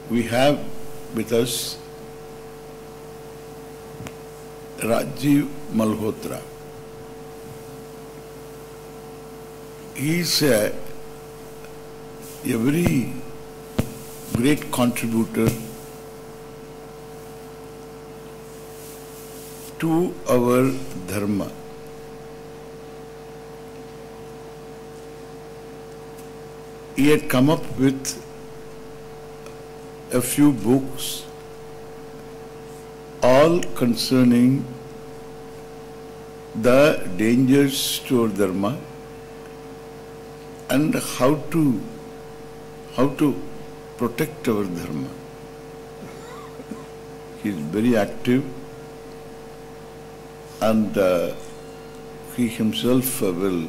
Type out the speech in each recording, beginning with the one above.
we have with us Rajiv Malhotra. He is a very great contributor to our dharma. He had come up with a few books, all concerning the dangers to our dharma and how to protect our dharma. He is very active, and he himself will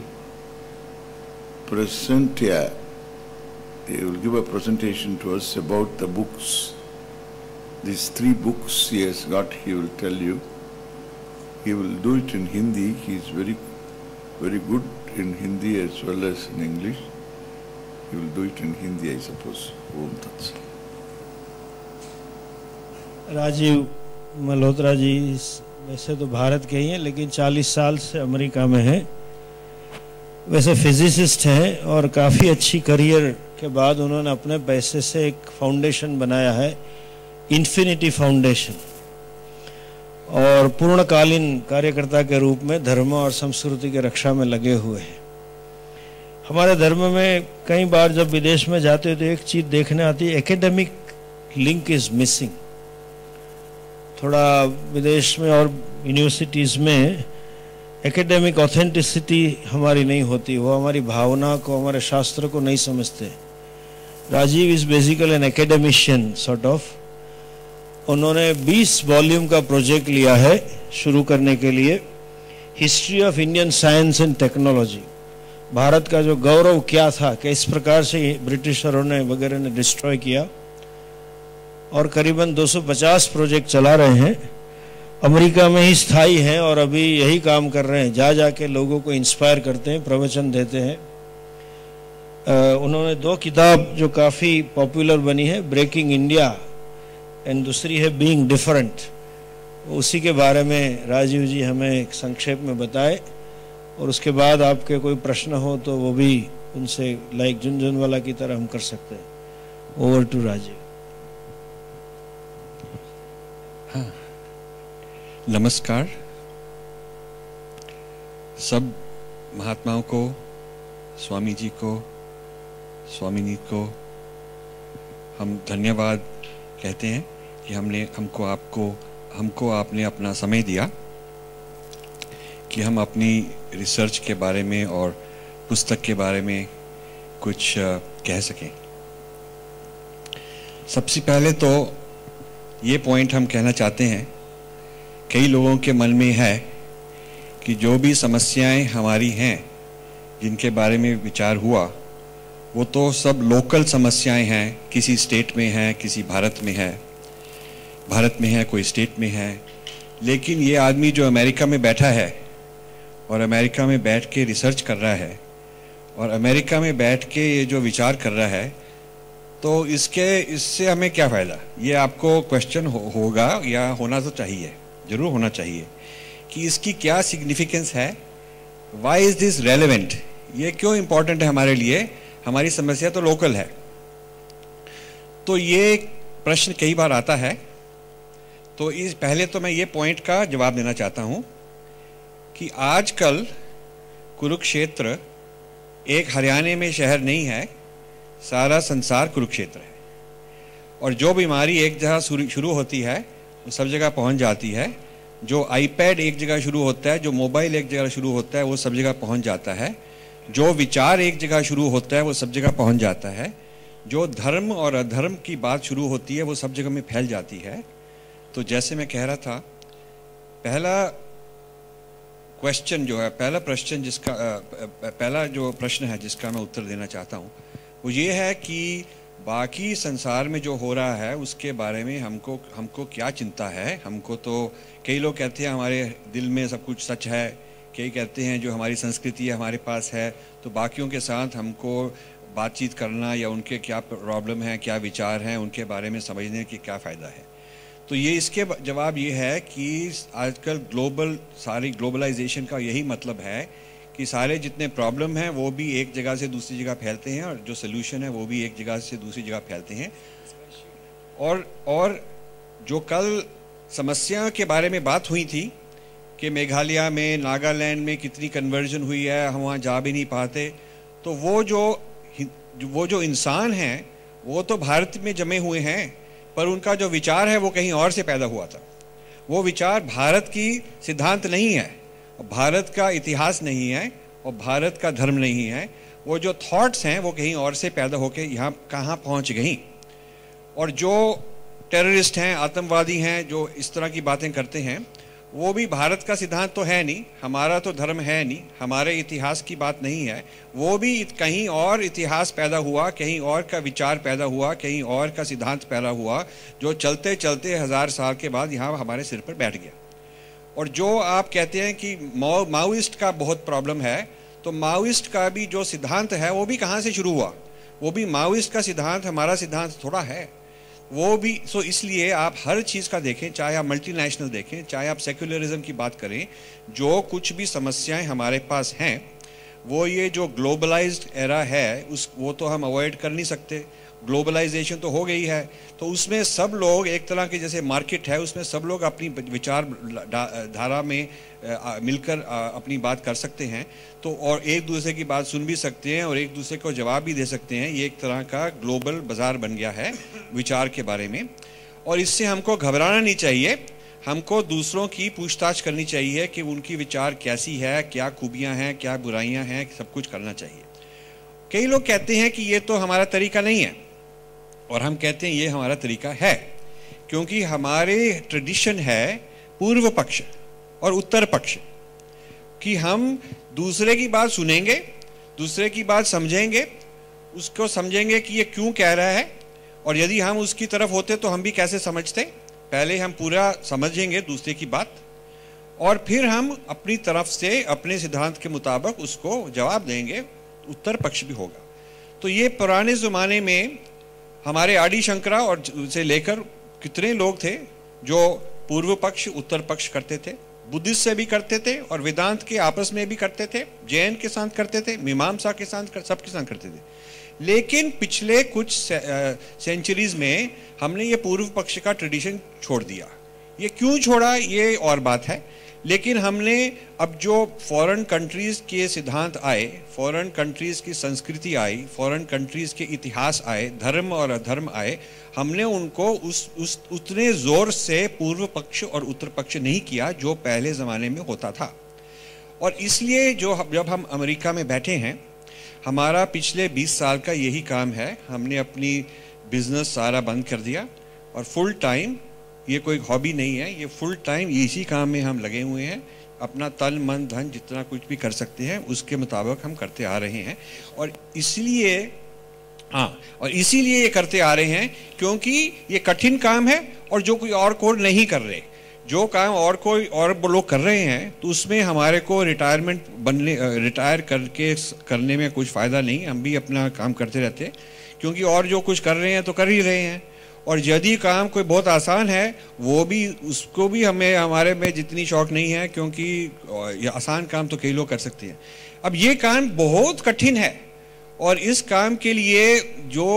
he will give a presentation to us about the books. These 3 books he has got, he will tell you. He will do it in Hindi. He is very, very good in Hindi as well as in English. He will do it in Hindi, I suppose. Om Tat Sat. Rajiv Malhotra ji वैसे तो भारत के ही हैं, लेकिन 40 साल से America में हैं। वैसे फिजिसिस्ट हैं और काफ़ी अच्छी करियर के बाद उन्होंने अपने पैसे से एक फाउंडेशन बनाया है, इन्फिनिटी फाउंडेशन, और पूर्णकालीन कार्यकर्ता के रूप में धर्म और संस्कृति की रक्षा में लगे हुए हैं। हमारे धर्म में कई बार जब विदेश में जाते तो एक चीज़ देखने आती है, एकेडमिक लिंक इज मिसिंग। थोड़ा विदेश में और यूनिवर्सिटीज़ में एकेडमिक ऑथेंटिसिटी हमारी नहीं होती, वो हमारी भावना को, हमारे शास्त्र को नहीं समझते। Rajiv is basically an academician sort of. उन्होंने 20 वॉल्यूम का प्रोजेक्ट लिया है शुरू करने के लिए, history of Indian science and technology. Bharat का जो गौरव क्या था, किस प्रकार से ब्रिटिशरों ने वगैरह ने डिस्ट्रॉय किया, और करीबन 250 प्रोजेक्ट चला रहे हैं। अमेरिका में ही स्थायी हैं और अभी यही काम कर रहे हैं, जा जाके लोगों को इंस्पायर करते हैं, प्रवचन देते हैं। उन्होंने 2 किताब जो काफ़ी पॉपुलर बनी है, ब्रेकिंग इंडिया एंड दूसरी है बीइंग डिफरेंट। उसी के बारे में राजीव जी हमें संक्षेप में बताए, और उसके बाद आपके कोई प्रश्न हो तो वो भी उनसे लाइक झुनझुनवाला की तरह हम कर सकते हैं। Over to Rajiv. हाँ, नमस्कार सब महात्माओं को, स्वामी जी को, स्वामिनी को हम धन्यवाद कहते हैं कि हमको आपने अपना समय दिया कि हम अपनी रिसर्च के बारे में और पुस्तक के बारे में कुछ कह सकें। सबसे पहले तो ये पॉइंट हम कहना चाहते हैं, कई लोगों के मन में है कि जो भी समस्याएं हमारी हैं, जिनके बारे में विचार हुआ, वो तो सब लोकल समस्याएं हैं, किसी स्टेट में है, किसी भारत में है, कोई स्टेट में है। लेकिन ये आदमी जो अमेरिका में बैठा है और अमेरिका में बैठ के रिसर्च कर रहा है और अमेरिका में बैठ के ये जो विचार कर रहा है, तो इससे हमें क्या फ़ायदा? ये आपको क्वेश्चन होगा या होना तो चाहिए, ज़रूर होना चाहिए कि इसकी क्या सिग्निफिकेंस है, वाई इज़ दिस रेलेवेंट, ये क्यों इम्पोर्टेंट है हमारे लिए, हमारी समस्या तो लोकल है। तो ये प्रश्न कई बार आता है। तो पहले तो मैं ये पॉइंट का जवाब देना चाहता हूँ कि आजकल कुरुक्षेत्र एक हरियाणा में शहर नहीं है, सारा संसार कुरुक्षेत्र है। और जो बीमारी एक जगह शुरू होती है वो सब जगह पहुंच जाती है। जो आईपैड एक जगह शुरू होता है, जो मोबाइल एक जगह शुरू होता है, वो सब जगह पहुंच जाता है। जो विचार एक जगह शुरू होता है वो सब जगह पहुंच जाता है। जो धर्म और अधर्म की बात शुरू होती है वो सब जगह में फैल जाती है। तो जैसे मैं कह रहा था, पहला क्वेश्चन जो है, पहला जो प्रश्न है जिसका मैं उत्तर देना चाहता हूँ वो ये है कि बाकी संसार में जो हो रहा है उसके बारे में हमको क्या चिंता है। हमको तो कई लोग कहते हैं हमारे दिल में सब कुछ सच है, कई कहते हैं जो हमारी संस्कृति है हमारे पास है, तो बाकियों के साथ हमको बातचीत करना या उनके क्या प्रॉब्लम है, क्या विचार हैं, उनके बारे में समझने की क्या फ़ायदा है। तो ये इसके जवाब ये है कि आजकल सारी ग्लोबलाइजेशन का यही मतलब है कि सारे जितने प्रॉब्लम हैं वो भी एक जगह से दूसरी जगह फैलते हैं और जो सोल्यूशन है वो भी एक जगह से दूसरी जगह फैलते हैं। और जो कल समस्या के बारे में बात हुई थी कि मेघालय में, नागालैंड में कितनी कन्वर्जन हुई है, हम वहाँ जा भी नहीं पाते, तो वो जो इंसान हैं वो तो भारत में जमे हुए हैं, पर उनका जो विचार है वो कहीं और से पैदा हुआ था। वो विचार भारत की सिद्धांत नहीं है, भारत का इतिहास नहीं है और भारत का धर्म नहीं है। वो जो थॉट्स हैं वो कहीं और से पैदा होकर यहाँ कहाँ पहुँच गई। और जो टेररिस्ट हैं, आतंकवादी हैं, जो इस तरह की बातें करते हैं, वो भी भारत का सिद्धांत तो है नहीं, हमारा तो धर्म है नहीं, हमारे इतिहास की बात नहीं है। वो भी कहीं और इतिहास पैदा हुआ, कहीं और का विचार पैदा हुआ, कहीं और का सिद्धांत पैदा हुआ, जो चलते चलते 1000 साल के बाद यहाँ हमारे सिर पर बैठ गया। और जो आप कहते हैं कि माओइस्ट का बहुत प्रॉब्लम है, तो माओइस्ट का भी जो सिद्धांत है वो भी कहाँ से शुरू हुआ? वो भी माओइस्ट का सिद्धांत हमारा सिद्धांत थोड़ा है, वो भी। सो इसलिए आप हर चीज़ का देखें, चाहे आप मल्टीनेशनल देखें, चाहे आप सेक्युलरिज्म की बात करें, जो कुछ भी समस्याएं हमारे पास हैं वो ये जो ग्लोबलाइज्ड एरा है वो तो हम अवॉइड कर नहीं सकते। ग्लोबलाइजेशन तो हो गई है, तो उसमें सब लोग एक तरह के जैसे मार्केट है, उसमें सब लोग अपनी विचार धारा में मिलकर अपनी बात कर सकते हैं, तो और एक दूसरे की बात सुन भी सकते हैं और एक दूसरे को जवाब भी दे सकते हैं। ये एक तरह का ग्लोबल बाजार बन गया है विचार के बारे में, और इससे हमको घबराना नहीं चाहिए। हमको दूसरों की पूछताछ करनी चाहिए कि उनकी विचार कैसी है, क्या खूबियाँ हैं, क्या बुराइयाँ हैं, सब कुछ करना चाहिए। कई लोग कहते हैं कि ये तो हमारा तरीका नहीं है, और हम कहते हैं ये हमारा तरीका है, क्योंकि हमारे ट्रेडिशन है पूर्व पक्ष और उत्तर पक्ष, कि हम दूसरे की बात सुनेंगे, दूसरे की बात समझेंगे, उसको समझेंगे कि ये क्यों कह रहा है, और यदि हम उसकी तरफ होते तो हम भी कैसे समझते। पहले हम पूरा समझेंगे दूसरे की बात, और फिर हम अपनी तरफ से अपने सिद्धांत के मुताबिक उसको जवाब देंगे, उत्तर पक्ष भी होगा। तो ये पुराने ज़माने में हमारे आदि शंकरा और से लेकर कितने लोग थे जो पूर्व पक्ष उत्तर पक्ष करते थे, बुद्धिस्ट से भी करते थे और वेदांत के आपस में भी करते थे, जैन के साथ करते थे, मीमांसा के साथ, सबके साथ करते थे। लेकिन पिछले कुछ सेंचुरीज में हमने ये पूर्व पक्ष का ट्रेडिशन छोड़ दिया। ये क्यों छोड़ा ये और बात है, लेकिन हमने अब जो फॉरेन कंट्रीज़ के सिद्धांत आए, फॉरेन कंट्रीज़ की संस्कृति आई, फॉरेन कंट्रीज़ के इतिहास आए, धर्म और अधर्म आए, हमने उनको उतने ज़ोर से पूर्व पक्ष और उत्तर पक्ष नहीं किया जो पहले ज़माने में होता था। और इसलिए जब हम अमेरिका में बैठे हैं, हमारा पिछले 20 साल का यही काम है। हमने अपनी बिजनेस सारा बंद कर दिया और फुल टाइम, ये कोई हॉबी नहीं है, ये फुल टाइम इसी काम में हम लगे हुए हैं। अपना तन मन धन जितना कुछ भी कर सकते हैं उसके मुताबिक हम करते आ रहे हैं। और इसीलिए ये करते आ रहे हैं क्योंकि ये कठिन काम है और जो कोई और को नहीं कर रहे। जो काम और कोई और लोग कर रहे हैं तो उसमें हमारे को रिटायर करने में कुछ फ़ायदा नहीं। हम भी अपना काम करते रहते हैं क्योंकि और जो कुछ कर रहे हैं तो कर ही रहे हैं। और यदि काम कोई बहुत आसान है वो भी, उसको भी हमारे में जितनी शौक नहीं है, क्योंकि ये आसान काम तो कई लोग कर सकते हैं। अब ये काम बहुत कठिन है और इस काम के लिए जो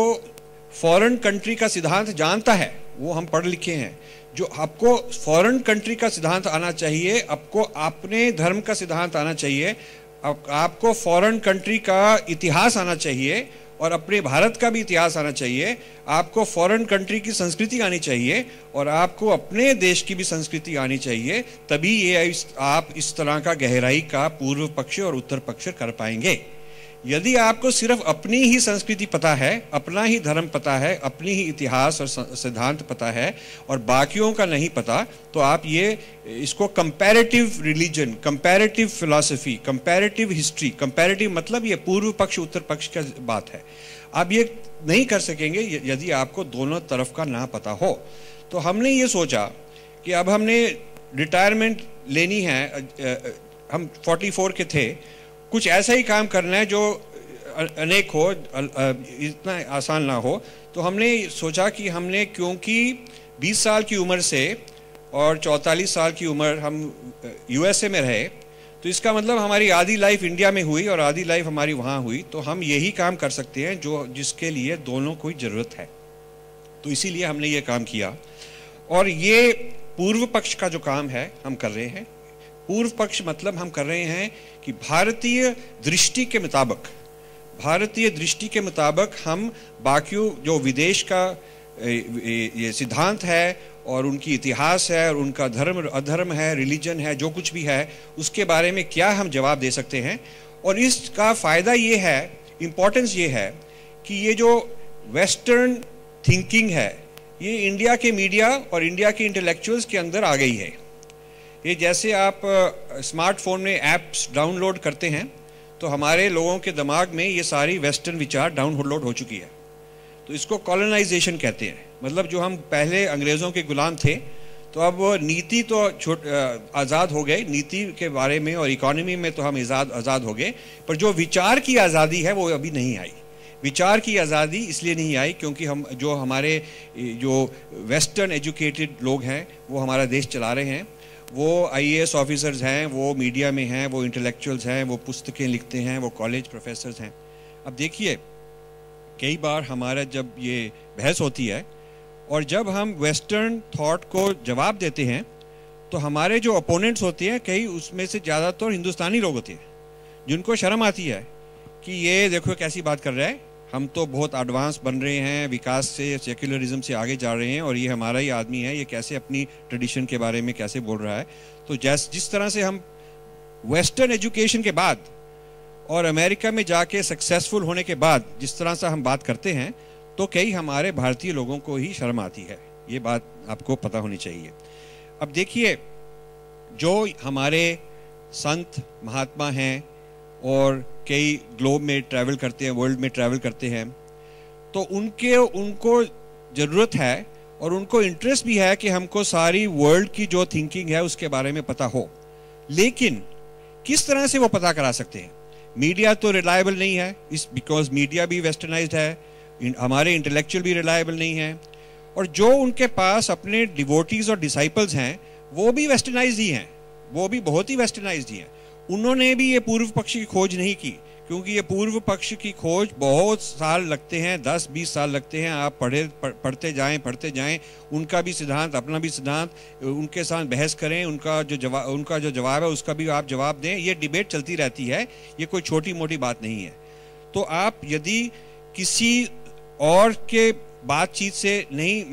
फॉरेन कंट्री का सिद्धांत जानता है वो हम पढ़ लिखे हैं। जो आपको फॉरेन कंट्री का सिद्धांत आना चाहिए, आपको अपने धर्म का सिद्धांत आना चाहिए, आपको फॉरेन कंट्री का इतिहास आना चाहिए और अपने भारत का भी इतिहास आना चाहिए। आपको फॉरेन कंट्री की संस्कृति आनी चाहिए और आपको अपने देश की भी संस्कृति आनी चाहिए। तभी ये आप इस तरह का गहराई का पूर्व पक्ष और उत्तर पक्ष कर पाएंगे। यदि आपको सिर्फ अपनी ही संस्कृति पता है, अपना ही धर्म पता है, अपनी ही इतिहास और सिद्धांत पता है और बाकियों का नहीं पता, तो आप इसको comparative religion, comparative philosophy, comparative history, comparative मतलब ये पूर्व पक्ष उत्तर पक्ष का बात है, आप ये नहीं कर सकेंगे यदि आपको दोनों तरफ का ना पता हो। तो हमने ये सोचा कि अब हमने रिटायरमेंट लेनी है, हम 44 के थे, कुछ ऐसा ही काम करना है जो अनेक हो, इतना आसान ना हो, तो हमने सोचा कि हमने, क्योंकि 20 साल की उम्र से और 44 साल की उम्र हम यूएसए में रहे, तो इसका मतलब हमारी आधी लाइफ इंडिया में हुई और आधी लाइफ हमारी वहाँ हुई, तो हम यही काम कर सकते हैं जो जिसके लिए दोनों को ज़रूरत है। तो इसीलिए हमने ये काम किया। और ये पूर्व पक्ष का जो काम है हम कर रहे हैं। पूर्व पक्ष मतलब हम कर रहे हैं कि भारतीय दृष्टि के मुताबिक हम बाकियों जो विदेश का ये सिद्धांत है और उनकी इतिहास है और उनका धर्म अधर्म है, रिलीजन है, जो कुछ भी है, उसके बारे में क्या हम जवाब दे सकते हैं। और इसका फ़ायदा ये है, इम्पोर्टेंस ये है कि ये जो वेस्टर्न थिंकिंग है ये इंडिया के मीडिया और इंडिया के इंटेलेक्चुअल्स के अंदर आ गई है। ये जैसे आप स्मार्टफोन में ऐप्स डाउनलोड करते हैं तो हमारे लोगों के दिमाग में ये सारी वेस्टर्न विचार डाउनलोड हो चुकी है। तो इसको कॉलोनाइजेशन कहते हैं। मतलब जो हम पहले अंग्रेज़ों के गुलाम थे, तो अब नीति तो आज़ाद हो गए, नीति के बारे में और इकोनॉमी में तो हम आज़ाद हो गए, पर जो विचार की आज़ादी है वो अभी नहीं आई। विचार की आज़ादी इसलिए नहीं आई क्योंकि हमारे जो वेस्टर्न एजुकेटेड लोग हैं वो हमारा देश चला रहे हैं। वो IAS ऑफिसर्स हैं, वो मीडिया में हैं, वो इंटेलेक्चुअल्स हैं, वो पुस्तकें लिखते हैं, वो कॉलेज प्रोफेसर्स हैं। अब देखिए, कई बार हमारा जब ये बहस होती है और जब हम वेस्टर्न थॉट को जवाब देते हैं तो हमारे जो अपोनेंट्स होते हैं, कई उसमें से ज़्यादातर हिंदुस्तानी लोग होते हैं जिनको शर्म आती है कि ये देखो कैसी बात कर रहा है, हम तो बहुत एडवांस बन रहे हैं, विकास से, सेक्युलरिज्म से आगे जा रहे हैं और ये हमारा ही आदमी है, ये कैसे अपनी ट्रेडिशन के बारे में कैसे बोल रहा है। तो जिस तरह से हम वेस्टर्न एजुकेशन के बाद और अमेरिका में जाके सक्सेसफुल होने के बाद जिस तरह से हम बात करते हैं, तो कई हमारे भारतीय लोगों को ही शर्म आती है। ये बात आपको पता होनी चाहिए। अब देखिए, जो हमारे संत महात्मा हैं और कई ग्लोब में ट्रैवल करते हैं, वर्ल्ड में ट्रैवल करते हैं, तो उनको ज़रूरत है और उनको इंटरेस्ट भी है कि हमको सारी वर्ल्ड की जो थिंकिंग है उसके बारे में पता हो। लेकिन किस तरह से वो पता करा सकते हैं? मीडिया तो रिलायबल नहीं है, बिकॉज मीडिया भी वेस्टर्नाइज्ड है, हमारे इंटेलेक्चुअल भी रिलायबल नहीं है, और जो उनके पास अपने डिवोटीज और डिसाइपल्स हैं वो भी वेस्टर्नाइज्ड ही हैं, वो भी बहुत ही वेस्टर्नाइज्ड ही हैं। उन्होंने भी ये पूर्व पक्ष की खोज नहीं की, क्योंकि ये पूर्व पक्ष की खोज बहुत साल लगते हैं, 10-20 साल लगते हैं। आप पढ़ते जाएं, उनका भी सिद्धांत, अपना भी सिद्धांत, उनके साथ बहस करें, उनका जो जवाब है उसका भी आप जवाब दें। ये डिबेट चलती रहती है, ये कोई छोटी मोटी बात नहीं है। तो आप यदि किसी और के बातचीत से नहीं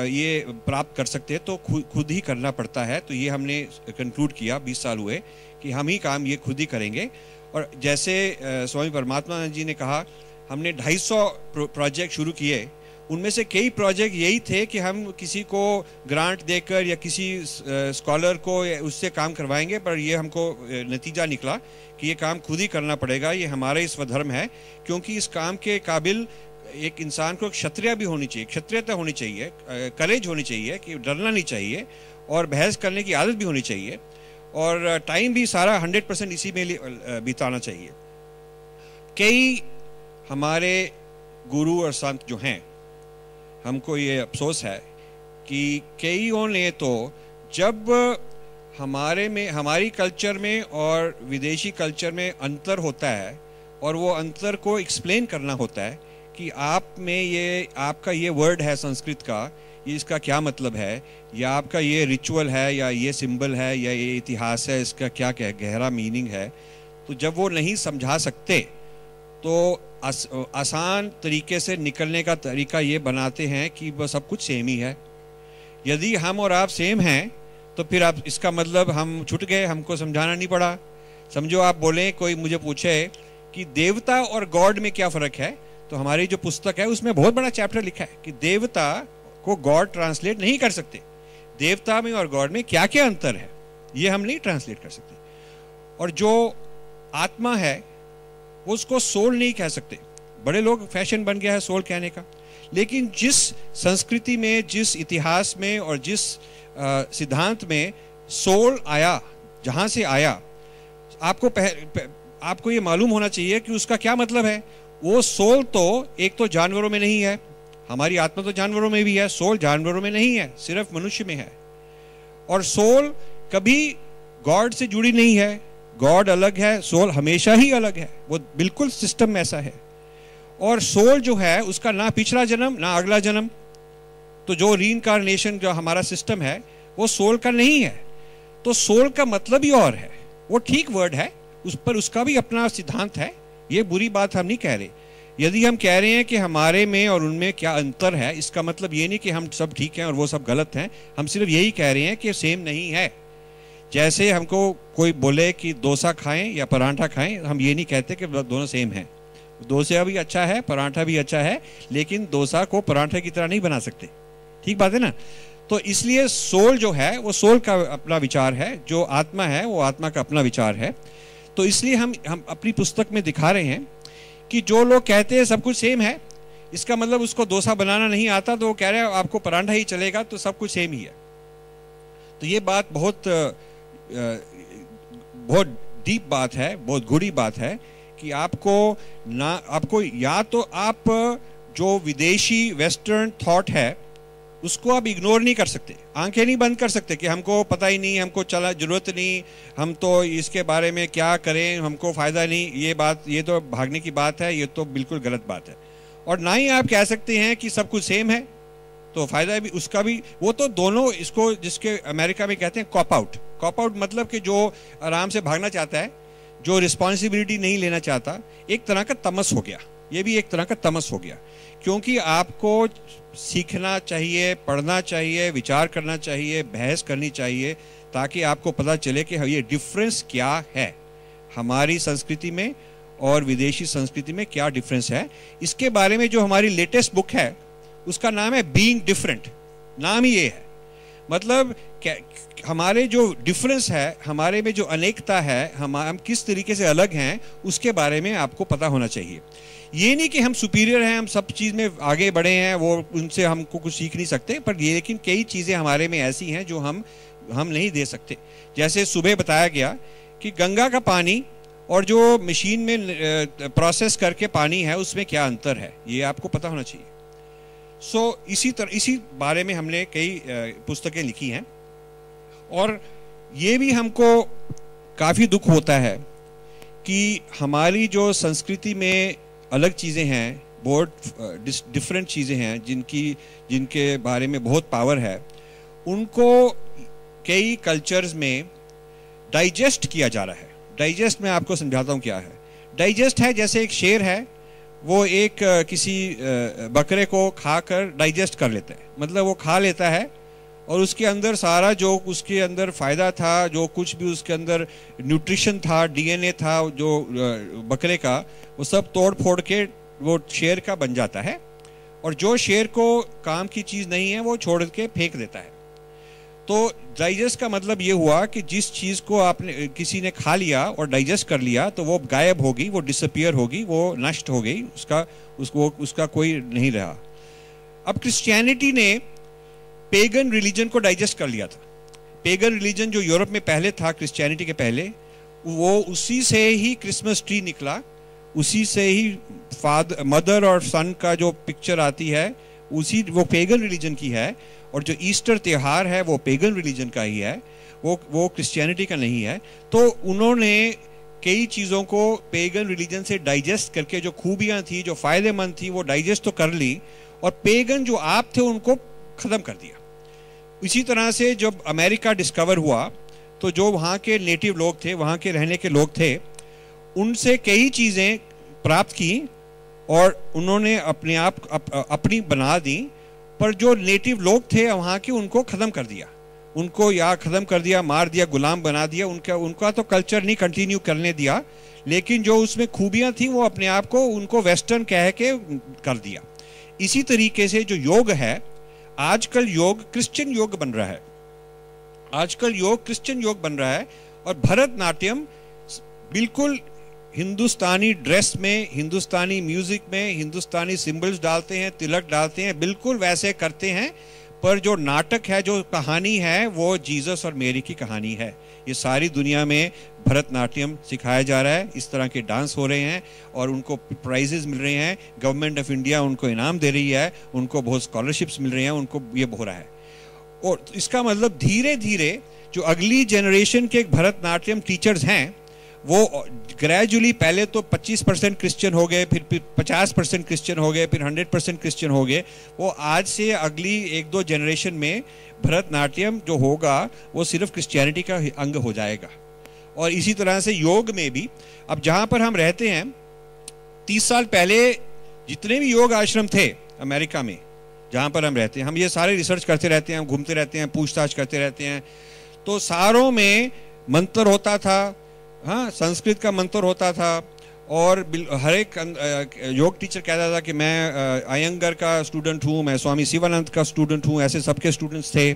ये प्राप्त कर सकते तो खुद ही करना पड़ता है। तो ये हमने कंक्लूड किया, 20 साल हुए कि हम ही काम ये खुद ही करेंगे। और जैसे स्वामी परमात्मा जी ने कहा, हमने 250 प्रोजेक्ट शुरू किए, उनमें से कई प्रोजेक्ट यही थे कि हम किसी को ग्रांट देकर या किसी स्कॉलर को उससे काम करवाएंगे, पर ये हमको नतीजा निकला कि ये काम खुद ही करना पड़ेगा, ये हमारा ही स्वधर्म है। क्योंकि इस काम के काबिल एक इंसान को क्षत्रिय भी होनी चाहिए, क्षत्रियता होनी चाहिए, करेज होनी चाहिए कि डरना नहीं चाहिए, और बहस करने की आदत भी होनी चाहिए, और टाइम भी सारा 100% इसी में बिताना चाहिए। कई हमारे गुरु और संत जो हैं, हमको ये अफसोस है कि कईयों ने तो जब हमारी कल्चर में और विदेशी कल्चर में अंतर होता है और वो अंतर को एक्सप्लेन करना होता है कि आप में ये आपका ये वर्ड है संस्कृत का, ये इसका क्या मतलब है, या आपका ये रिचुअल है, या ये सिंबल है, या ये इतिहास है, इसका क्या गहरा मीनिंग है। तो जब वो नहीं समझा सकते तो आसान तरीके से निकलने का तरीका ये बनाते हैं कि वो सब कुछ सेम ही है। यदि हम और आप सेम हैं तो फिर आप इसका मतलब हम छूट गए, हमको समझाना नहीं पड़ा। समझो आप बोलें, कोई मुझे पूछे कि देवता और गॉड में क्या फ़र्क है, तो हमारी जो पुस्तक है उसमें बहुत बड़ा चैप्टर लिखा है कि देवता को गॉड ट्रांसलेट नहीं कर सकते, देवता में और गॉड में क्या क्या अंतर है ये हम नहीं ट्रांसलेट कर सकते। और जो आत्मा है उसको सोल नहीं कह सकते। बड़े लोग फैशन बन गया है सोल कहने का, लेकिन जिस संस्कृति में, जिस इतिहास में और जिस सिद्धांत में सोल आया, जहाँ से आया, आपको आपको ये मालूम होना चाहिए कि उसका क्या मतलब है। वो सोल तो एक तो जानवरों में नहीं है, हमारी आत्मा तो जानवरों में भी है, सोल जानवरों में नहीं है, सिर्फ मनुष्य में है। और सोल कभी गॉड से जुड़ी नहीं है, गॉड अलग है, सोल हमेशा ही अलग है, वो बिल्कुल सिस्टम ऐसा है। और सोल जो है उसका ना पिछला जन्म ना अगला जन्म, तो जो रीइंकार्नेशन जो हमारा सिस्टम है वो सोल का नहीं है। तो सोल का मतलब ही और है, वो ठीक वर्ड है, उस पर उसका भी अपना सिद्धांत है, ये बुरी बात हम नहीं कह रहे। यदि हम कह रहे हैं कि हमारे में और उनमें क्या अंतर है, इसका मतलब ये नहीं कि हम सब ठीक हैं और वो सब गलत हैं, हम सिर्फ यही कह रहे हैं कि सेम नहीं है। जैसे हमको कोई बोले कि डोसा खाएं या पराठा खाएं, हम ये नहीं कहते कि दोनों सेम हैं। डोसा भी अच्छा है, पराठा भी अच्छा है, लेकिन डोसा को पराठे की तरह नहीं बना सकते, ठीक बात है ना। तो इसलिए सोल जो है वो सोल का अपना विचार है, जो आत्मा है वो आत्मा का अपना विचार है। तो इसलिए हम अपनी पुस्तक में दिखा रहे हैं कि जो लोग कहते हैं सब कुछ सेम है, इसका मतलब उसको डोसा बनाना नहीं आता तो वो कह रहे हैं आपको पराठा ही चलेगा, तो सब कुछ सेम ही है। तो ये बात बहुत डीप बात है, बहुत गूढ़ी बात है कि आपको या तो आप जो विदेशी वेस्टर्न थॉट है उसको आप इग्नोर नहीं कर सकते, आंखें नहीं बंद कर सकते कि हमको पता ही नहीं, हमको चला जरूरत नहीं, हम तो इसके बारे में क्या करें, हमको फायदा नहीं, ये तो भागने की बात है, ये तो बिल्कुल गलत बात है। और ना ही आप कह सकते हैं कि सब कुछ सेम है तो फायदा भी उसका भी, वो तो दोनों, इसको जिसके अमेरिका में कहते हैं कॉप आउट मतलब कि जो आराम से भागना चाहता है, जो रिस्पॉन्सिबिलिटी नहीं लेना चाहता, एक तरह का तमस हो गया, ये भी एक तरह का तमस हो गया। क्योंकि आपको सीखना चाहिए, पढ़ना चाहिए, विचार करना चाहिए, बहस करनी चाहिए, ताकि आपको पता चले कि ये डिफरेंस क्या है, हमारी संस्कृति में और विदेशी संस्कृति में क्या डिफरेंस है। इसके बारे में जो हमारी लेटेस्ट बुक है उसका नाम है बीइंग डिफरेंट, नाम ही ये है। मतलब हमारे जो डिफरेंस है, हमारे में जो अनेकता है, हम किस तरीके से अलग हैं, उसके बारे में आपको पता होना चाहिए। ये नहीं कि हम सुपीरियर हैं, हम सब चीज़ में आगे बढ़े हैं, वो उनसे हमको कुछ सीख नहीं सकते, पर ये लेकिन कई चीज़ें हमारे में ऐसी हैं जो हम नहीं दे सकते। जैसे सुबह बताया गया कि गंगा का पानी और जो मशीन में प्रोसेस करके पानी है उसमें क्या अंतर है, ये आपको पता होना चाहिए। इसी बारे में हमने कई पुस्तकें लिखी हैं। और ये भी हमको काफ़ी दुख होता है कि हमारी जो संस्कृति में अलग चीज़ें हैं, बहुत डिफरेंट चीज़ें हैं, जिनके बारे में बहुत पावर है, उनको कई कल्चर्स में डाइजेस्ट किया जा रहा है। डाइजेस्ट मैं आपको समझाता हूँ क्या है। डाइजेस्ट है जैसे एक शेर है, वो एक किसी बकरे को खाकर डाइजेस्ट कर लेता है, मतलब वो खा लेता है और उसके अंदर सारा जो उसके अंदर फ़ायदा था, जो कुछ भी उसके अंदर न्यूट्रिशन था, डीएनए था जो बकरे का, वो सब तोड़ फोड़ के वो शेर का बन जाता है। और जो शेर को काम की चीज़ नहीं है वो छोड़ के फेंक देता है। तो डाइजेस्ट का मतलब ये हुआ कि जिस चीज़ को आपने किसी ने खा लिया और डाइजेस्ट कर लिया तो वो गायब होगी, वो डिसअपियर होगी, वो नष्ट हो गई, उसका कोई नहीं रहा। अब क्रिश्चियनिटी ने पेगन रिलीजन को डाइजेस्ट कर लिया था। पेगन रिलीजन जो यूरोप में पहले था, क्रिश्चियनिटी के पहले, वो उसी से ही क्रिसमस ट्री निकला, उसी से ही मदर और सन का जो पिक्चर आती है वो पेगन रिलीजन की है। और जो ईस्टर त्यौहार है वो पेगन रिलीजन का ही है, वो क्रिश्चियनिटी का नहीं है। तो उन्होंने कई चीज़ों को पेगन रिलीजन से डाइजेस्ट करके जो खूबियाँ थी, जो फ़ायदेमंद थी, वो डाइजेस्ट तो कर ली, और पेगन जो आप थे उनको ख़त्म कर दिया। इसी तरह से जब अमेरिका डिस्कवर हुआ तो जो वहाँ के नेटिव लोग थे, वहाँ के रहने के लोग थे, उनसे कई चीज़ें प्राप्त की और उन्होंने अपने आप अपनी बना दी, पर जो नेटिव लोग थे वहाँ के उनको ख़त्म कर दिया, उनको या ख़त्म कर दिया, मार दिया, गुलाम बना दिया। उनका तो कल्चर नहीं कंटिन्यू करने दिया, लेकिन जो उसमें खूबियाँ थी वो अपने आप को उनको वेस्टर्न कह के कर दिया। इसी तरीके से जो योग है, आजकल योग क्रिश्चियन योग बन रहा है, आजकल योग क्रिश्चियन योग बन रहा है। और भरतनाट्यम बिल्कुल हिंदुस्तानी ड्रेस में, हिंदुस्तानी म्यूजिक में, हिंदुस्तानी सिंबल्स डालते हैं, तिलक डालते हैं, बिल्कुल वैसे करते हैं, पर जो नाटक है, जो कहानी है, वो जीसस और मेरी की कहानी है। ये सारी दुनिया में भरतनाट्यम सिखाया जा रहा है, इस तरह के डांस हो रहे हैं और उनको प्राइजेस मिल रहे हैं, गवर्नमेंट ऑफ इंडिया उनको इनाम दे रही है, उनको बहुत स्कॉलरशिप्स मिल रहे हैं, उनको ये हो रहा है। और इसका मतलब धीरे धीरे जो अगली जनरेशन के भरतनाट्यम टीचर्स हैं वो ग्रेजुअली पहले तो 25% क्रिश्चियन हो गए, फिर 50% क्रिश्चियन हो गए, फिर 100% क्रिश्चियन हो गए। वो आज से अगली 1-2 जनरेशन में भरतनाट्यम जो होगा वो सिर्फ क्रिश्चियनिटी का अंग हो जाएगा। और इसी तरह से योग में भी, अब जहाँ पर हम रहते हैं 30 साल पहले जितने भी योग आश्रम थे अमेरिका में जहाँ पर हम रहते हैं, हम ये सारे रिसर्च करते रहते हैं, हम घूमते रहते हैं, पूछताछ करते रहते हैं, तो सारों में मंत्र होता था, हाँ संस्कृत का मंत्र होता था और हर एक योग टीचर कहता था कि मैं अयंगर का स्टूडेंट हूँ, मैं स्वामी शिवानंद का स्टूडेंट हूँ, ऐसे सबके स्टूडेंट्स थे।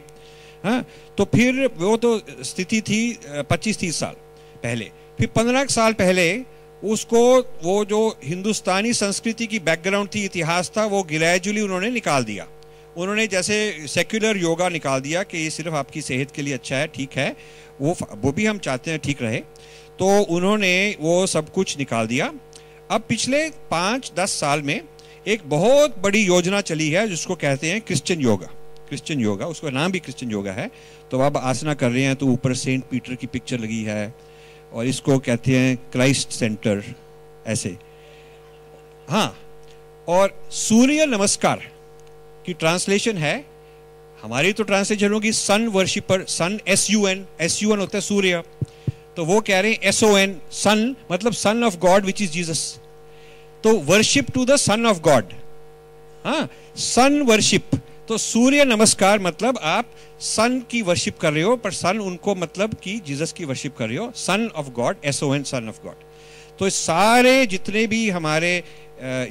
हाँ तो फिर वो तो स्थिति थी 25-30 साल पहले। फिर 15 साल पहले उसको वो जो हिंदुस्तानी संस्कृति की बैकग्राउंड थी, इतिहास था, वो ग्रेजुअली उन्होंने निकाल दिया। उन्होंने जैसे सेक्युलर योगा निकाल दिया कि ये सिर्फ आपकी सेहत के लिए अच्छा है, ठीक है, वो भी हम चाहते हैं ठीक रहे, तो उन्होंने वो सब कुछ निकाल दिया। अब पिछले 5-10 साल में एक बहुत बड़ी योजना चली है जिसको कहते हैं क्रिश्चियन योगा। क्रिश्चियन योगा, उसका नाम भी क्रिश्चियन योगा है। तो अब आसना कर रहे हैं तो ऊपर सेंट पीटर की पिक्चर लगी है और इसको कहते हैं क्राइस्ट सेंटर ऐसे। हाँ, और सूर्य नमस्कार की ट्रांसलेशन है, हमारी तो ट्रांसलेशन होगी सन वर्शिपर, सन SUN होता है सूर्य, तो वो कह रहे हैं SON, सन मतलब son of God which is Jesus. तो worship to the son of God, हाँ सन वर्शिप। तो सूर्य नमस्कार मतलब आप सन की वर्शिप कर रहे हो, पर सन उनको मतलब कि जीसस की वर्शिप कर रहे हो, सन of God, SON sun of God. तो सारे जितने भी हमारे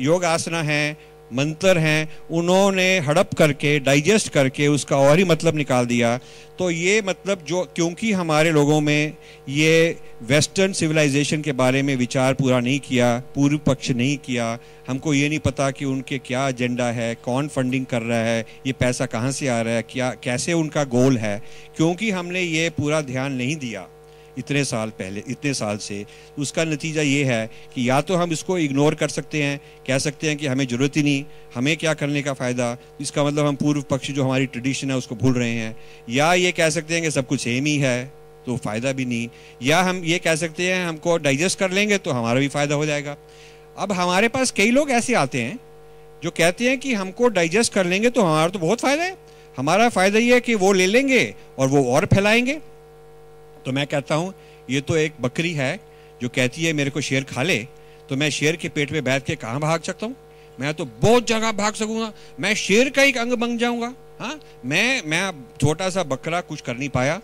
योग आसना हैं, मंत्र हैं, उन्होंने हड़प करके डाइजेस्ट करके उसका और ही मतलब निकाल दिया। तो ये मतलब जो, क्योंकि हमारे लोगों में ये वेस्टर्न सिविलाइजेशन के बारे में विचार पूरा नहीं किया, पूर्व पक्ष नहीं किया, हमको ये नहीं पता कि उनके क्या एजेंडा है, कौन फंडिंग कर रहा है, ये पैसा कहाँ से आ रहा है, क्या कैसे उनका गोल है, क्योंकि हमने ये पूरा ध्यान नहीं दिया इतने साल पहले, इतने साल से, उसका नतीजा ये है कि या तो हम इसको इग्नोर कर सकते हैं, कह सकते हैं कि हमें ज़रूरत ही नहीं, हमें क्या करने का फ़ायदा, इसका मतलब हम पूर्व पक्ष जो हमारी ट्रेडिशन है उसको भूल रहे हैं, या ये कह सकते हैं कि सब कुछ सेम ही है तो फ़ायदा भी नहीं, या हम ये कह सकते हैं हमको डाइजेस्ट कर लेंगे तो हमारा भी फ़ायदा हो जाएगा। अब हमारे पास कई लोग ऐसे आते हैं जो कहते हैं कि हमको डाइजेस्ट कर लेंगे तो हमारा तो बहुत फ़ायदा है, हमारा फ़ायदा ये है कि वो ले लेंगे और वो और फैलाएंगे। तो मैं कहता हूँ ये तो एक बकरी है जो कहती है मेरे को शेर खा ले, तो मैं शेर के पेट में बैठ के कहाँ भाग सकता हूँ, मैं तो बहुत जगह भाग सकूंगा, मैं शेर का एक अंग बन जाऊंगा। हाँ, मैं छोटा सा बकरा कुछ कर नहीं पाया,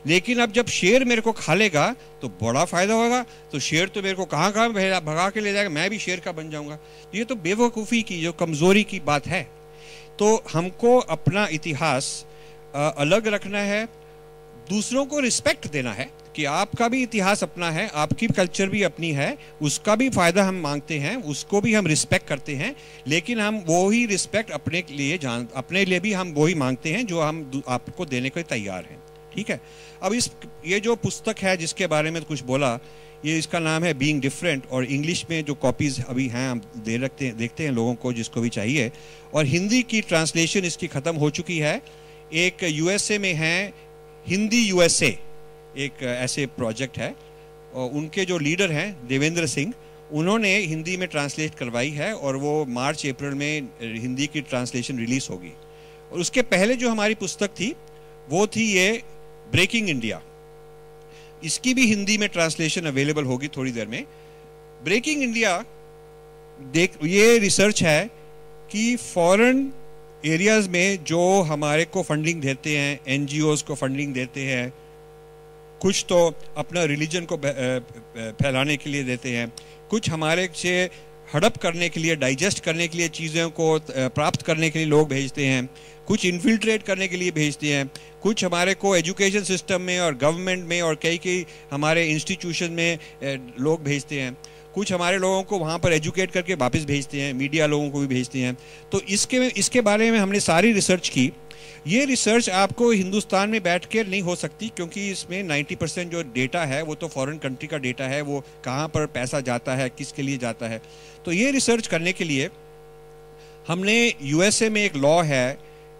लेकिन अब जब शेर मेरे को खा लेगा तो बड़ा फायदा होगा, तो शेर तो मेरे को कहाँ कहाँ भगा के ले जाएगा, मैं भी शेर का बन जाऊंगा। ये तो बेवकूफ़ी की, जो कमज़ोरी की बात है। तो हमको अपना इतिहास अलग रखना है, दूसरों को रिस्पेक्ट देना है कि आपका भी इतिहास अपना है, आपकी कल्चर भी अपनी है, उसका भी फ़ायदा हम मांगते हैं, उसको भी हम रिस्पेक्ट करते हैं, लेकिन हम वो ही रिस्पेक्ट अपने लिए भी हम वो ही मांगते हैं जो हम आपको देने को तैयार हैं। ठीक है। अब ये जो पुस्तक है जिसके बारे में कुछ बोला, ये इसका नाम है बीइंग डिफरेंट, और इंग्लिश में जो कॉपीज़ अभी हैं हम देखते हैं लोगों को जिसको भी चाहिए, और हिंदी की ट्रांसलेशन इसकी ख़त्म हो चुकी है। एक USA में है हिंदी USA, एक ऐसे प्रोजेक्ट है, और उनके जो लीडर हैं देवेंद्र सिंह, उन्होंने हिंदी में ट्रांसलेट करवाई है और वो मार्च-अप्रैल में हिंदी की ट्रांसलेशन रिलीज़ होगी। और उसके पहले जो हमारी पुस्तक थी वो थी ये ब्रेकिंग इंडिया, इसकी भी हिंदी में ट्रांसलेशन अवेलेबल होगी थोड़ी देर में। ब्रेकिंग इंडिया ये रिसर्च है कि फॉरेन एरियाज में जो हमारे को फंडिंग देते हैं, NGOs को फंडिंग देते हैं, कुछ तो अपना रिलीजन को फैलाने के लिए देते हैं, कुछ हमारे से हड़प करने के लिए, डाइजेस्ट करने के लिए, चीज़ों को प्राप्त करने के लिए लोग भेजते हैं, कुछ इन्फिल्ट्रेट करने के लिए भेजते हैं, कुछ हमारे को एजुकेशन सिस्टम में और गवर्नमेंट में और कई हमारे इंस्टीट्यूशन में लोग भेजते हैं। कुछ हमारे लोगों को वहाँ पर एजुकेट करके वापस भेजते हैं, मीडिया लोगों को भी भेजते हैं। तो इसके बारे में हमने सारी रिसर्च की। ये रिसर्च आपको हिंदुस्तान में बैठ के नहीं हो सकती, क्योंकि इसमें 90% जो डेटा है वो तो फॉरेन कंट्री का डेटा है, वो कहाँ पर पैसा जाता है, किसके लिए जाता है। तो ये रिसर्च करने के लिए हमने यूएसए में एक लॉ है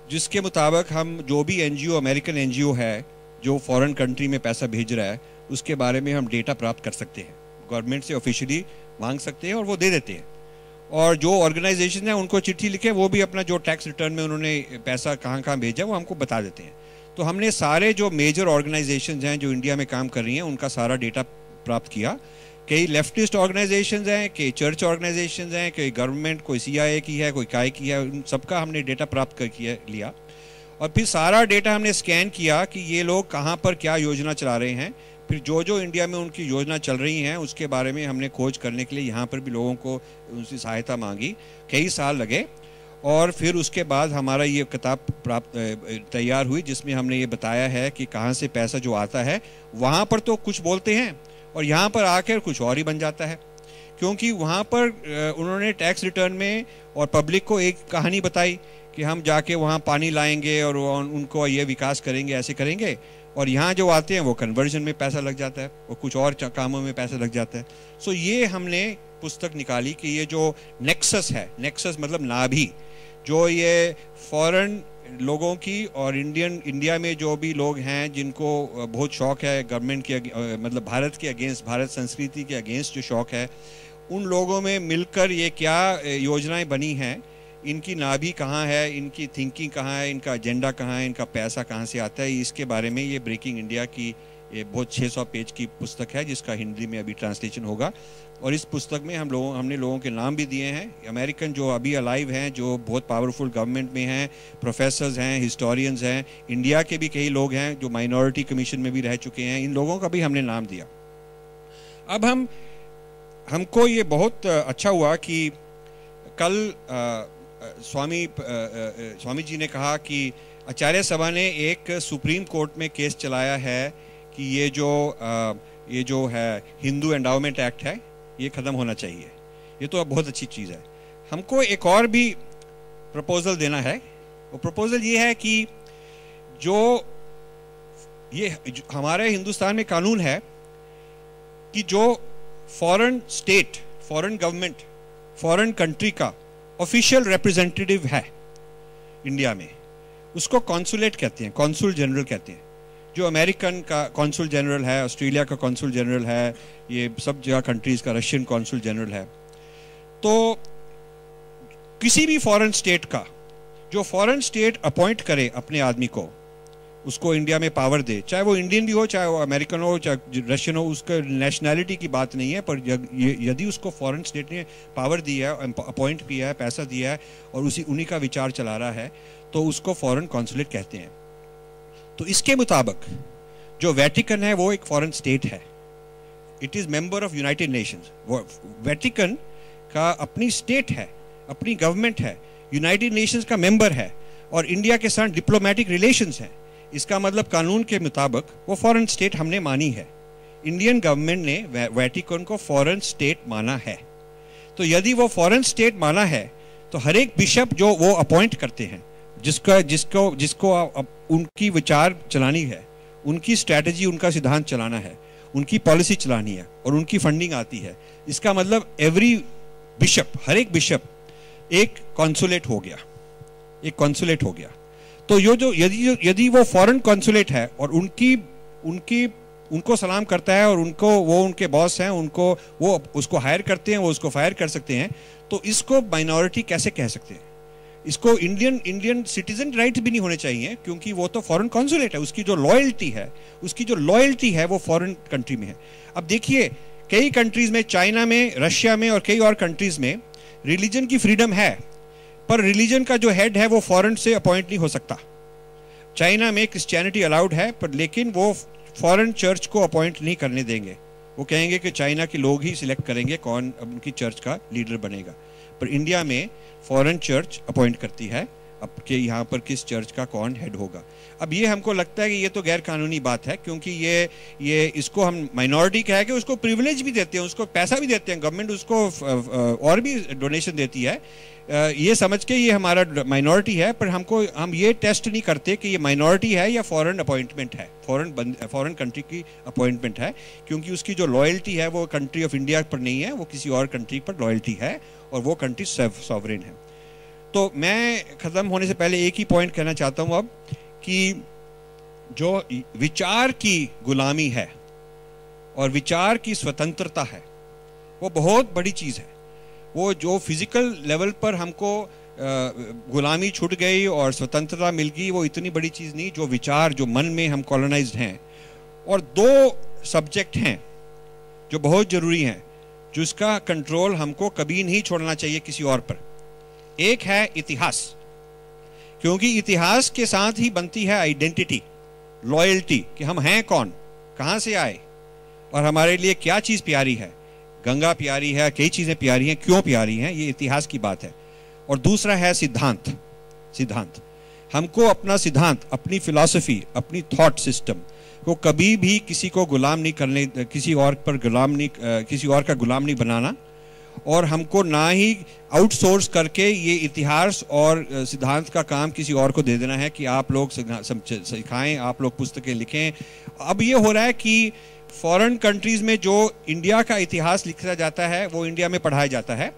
जिसके मुताबिक हम जो भी एनजीओ, अमेरिकन एनजीओ है जो फॉरेन कंट्री में पैसा भेज रहा है, उसके बारे में हम डेटा प्राप्त कर सकते हैं, गवर्नमेंट से ऑफिशियली मांग सकते हैं और वो दे देते हैं। और जो ऑर्गेनाइजेशन है उनको चिट्ठी लिखे, वो भी अपना जो टैक्स रिटर्न में उन्होंने पैसा कहाँ कहाँ भेजा वो हमको बता देते हैं। तो हमने सारे जो मेजर ऑर्गेनाइजेशंस हैं जो इंडिया में काम कर रही हैं उनका सारा डेटा प्राप्त किया। कई लेफ्टिस्ट ऑर्गेनाइजेशंस हैं, कई चर्च ऑर्गेनाइजेशंस हैं, कई गवर्नमेंट, कोई CIA की है, कोई काय की है, उन सबका हमने डेटा प्राप्त कर लिया। और फिर सारा डेटा हमने स्कैन किया कि ये लोग कहाँ पर क्या योजना चला रहे हैं। फिर जो इंडिया में उनकी योजना चल रही हैं उसके बारे में हमने खोज करने के लिए यहाँ पर भी लोगों को उनसे सहायता मांगी, कई साल लगे। और फिर उसके बाद हमारा ये किताब तैयार हुई जिसमें हमने ये बताया है कि कहाँ से पैसा जो आता है, वहाँ पर तो कुछ बोलते हैं और यहाँ पर आकर कुछ और ही बन जाता है। क्योंकि वहाँ पर उन्होंने टैक्स रिटर्न में और पब्लिक को एक कहानी बताई कि हम जाके वहाँ पानी लाएंगे और उनको ये विकास करेंगे, ऐसे करेंगे, और यहाँ जो आते हैं वो कन्वर्जन में पैसा लग जाता है और कुछ और कामों में पैसा लग जाता है। सो ये हमने पुस्तक निकाली कि ये जो नेक्सस है, नेक्सस मतलब नाभि, जो ये फॉरेन लोगों की और इंडिया में जो भी लोग हैं जिनको बहुत शौक है गवर्नमेंट के मतलब भारत के अगेंस्ट, भारत संस्कृति के अगेंस्ट जो शौक है, उन लोगों में मिलकर ये क्या योजनाएं बनी हैं, इनकी नाभि कहाँ है, इनकी थिंकिंग कहाँ है, इनका एजेंडा कहाँ है, इनका पैसा कहाँ से आता है, इसके बारे में ये ब्रेकिंग इंडिया की ये बहुत 600 पेज की पुस्तक है जिसका हिंदी में अभी ट्रांसलेशन होगा। और इस पुस्तक में हमने लोगों के नाम भी दिए हैं, अमेरिकन जो अभी अलाइव हैं, जो बहुत पावरफुल गवर्नमेंट में हैं, प्रोफेसर्स हैं, हिस्टोरियंस हैं, इंडिया के भी कई लोग हैं जो माइनॉरिटी कमीशन में भी रह चुके हैं, इन लोगों का भी हमने नाम दिया। अब हमको ये बहुत अच्छा हुआ कि कल स्वामी जी ने कहा कि आचार्य सभा ने एक सुप्रीम कोर्ट में केस चलाया है कि ये जो है हिंदू एंडाउमेंट एक्ट है ये ख़त्म होना चाहिए। ये तो बहुत अच्छी चीज़ है। हमको एक और भी प्रपोजल देना है। वो प्रपोजल ये है कि जो हमारे हिंदुस्तान में कानून है कि जो foreign state, foreign government, foreign country का ऑफिशियल रिप्रेजेंटेटिव है इंडिया में, उसको कॉन्सुलेट कहते हैं, कॉन्सुल जनरल कहते हैं। जो अमेरिकन का कॉन्सुल जनरल है, ऑस्ट्रेलिया का कॉन्सुल जनरल है, ये सब जगह कंट्रीज़ का, रशियन कॉन्सुल जनरल है। तो किसी भी फॉरेन स्टेट का, जो फॉरेन स्टेट अपॉइंट करे अपने आदमी को, उसको इंडिया में पावर दे, चाहे वो इंडियन भी हो, चाहे वो अमेरिकन हो, चाहे रशियन हो, उसका नेशनैलिटी की बात नहीं है, पर यदि उसको फॉरेन स्टेट ने पावर दी है, अपॉइंट किया है, पैसा दिया है और उन्हीं का विचार चला रहा है, तो उसको फॉरेन कॉन्सुलेट कहते हैं। तो इसके मुताबिक जो वेटिकन है वो एक फॉरेन स्टेट है, it is member of United Nations. Vatican का अपनी स्टेट है, अपनी गवर्नमेंट है, यूनाइटेड नेशंस का मेंबर है और इंडिया के साथ डिप्लोमेटिक रिलेशंस हैं। इसका मतलब कानून के मुताबिक वो फॉरेन स्टेट हमने मानी है। इंडियन गवर्नमेंट ने वेटिकन को फॉरेन स्टेट माना है। तो यदि वो फॉरेन स्टेट माना है तो हर एक बिशप जो वो अपॉइंट करते हैं, जिसको उनकी विचार चलानी है, उनकी स्ट्रैटेजी, उनका सिद्धांत चलाना है, उनकी पॉलिसी चलानी है और उनकी फंडिंग आती है, इसका मतलब एवरी बिशप, हर एक बिशप एक कॉन्सुलेट हो गया, एक कॉन्सुलेट हो गया। तो यदि वो फॉरेन कॉन्सुलेट है और उनको सलाम करता है और वो उनके बॉस हैं, वो उसको हायर करते हैं, वो उसको फायर कर सकते हैं, तो इसको माइनॉरिटी कैसे कह सकते हैं? इसको इंडियन सिटीजन राइट्स भी नहीं होने चाहिए, क्योंकि वो तो फॉरेन कॉन्सुलेट है, उसकी जो लॉयल्टी है वो फॉरेन कंट्री में है। अब देखिए, कई कंट्रीज में, चाइना में, रशिया में और कई और कंट्रीज में रिलीजन की फ्रीडम है, पर रिलीजन का जो हेड है वो फॉरेन से अपॉइंट नहीं हो सकता। चाइना में क्रिश्चियनिटी अलाउड है, पर लेकिन वो फॉरेन चर्च को अपॉइंट नहीं करने देंगे। वो कहेंगे कि चाइना के लोग ही सिलेक्ट करेंगे कौन उनकी चर्च का लीडर बनेगा। पर इंडिया में फॉरेन चर्च अपॉइंट करती है अब कि यहाँ पर किस चर्च का कौन हेड होगा। अब ये हमको लगता है कि ये तो गैर कानूनी बात है, क्योंकि ये इसको हम माइनॉरिटी कह के उसको प्रिविलेज भी देते हैं, उसको पैसा भी देते हैं, गवर्नमेंट उसको और भी डोनेशन देती है, ये समझ के ये हमारा माइनॉरिटी है। पर हम ये टेस्ट नहीं करते कि ये माइनॉरिटी है या फॉरेन अपॉइंटमेंट है, फॉरेन कंट्री की अपॉइंटमेंट है, क्योंकि उसकी जो लॉयल्टी है वो कंट्री ऑफ इंडिया पर नहीं है, वो किसी और कंट्री पर लॉयल्टी है और वो कंट्री सॉवरेन है। तो मैं ख़त्म होने से पहले एक ही पॉइंट कहना चाहता हूँ अब, कि जो विचार की गुलामी है और विचार की स्वतंत्रता है वो बहुत बड़ी चीज़ है। वो जो फिजिकल लेवल पर हमको गुलामी छूट गई और स्वतंत्रता मिल गई, वो इतनी बड़ी चीज़ नहीं। जो विचार, जो मन में हम कॉलोनाइज्ड हैं, और दो सब्जेक्ट हैं जो बहुत ज़रूरी हैं, जिसका कंट्रोल हमको कभी नहीं छोड़ना चाहिए किसी और पर। एक है इतिहास, क्योंकि इतिहास के साथ ही बनती है आइडेंटिटी, लॉयल्टी, कि हम हैं कौन, कहाँ से आए और हमारे लिए क्या चीज़ प्यारी है। गंगा प्यारी है, कई चीज़ें प्यारी हैं, क्यों प्यारी हैं, ये इतिहास की बात है। और दूसरा है सिद्धांत। हमको अपना सिद्धांत, अपनी फिलॉसफी, अपनी थॉट सिस्टम को कभी भी किसी को गुलाम नहीं करने, किसी और का गुलाम नहीं बनाना, और हमको ना ही आउटसोर्स करके ये इतिहास और सिद्धांत का काम किसी और को दे देना है कि आप लोग सिखाएं, आप लोग पुस्तकें लिखें। अब ये हो रहा है कि फॉरेन कंट्रीज में जो इंडिया का इतिहास लिखा जाता है वो इंडिया में पढ़ाया जाता है,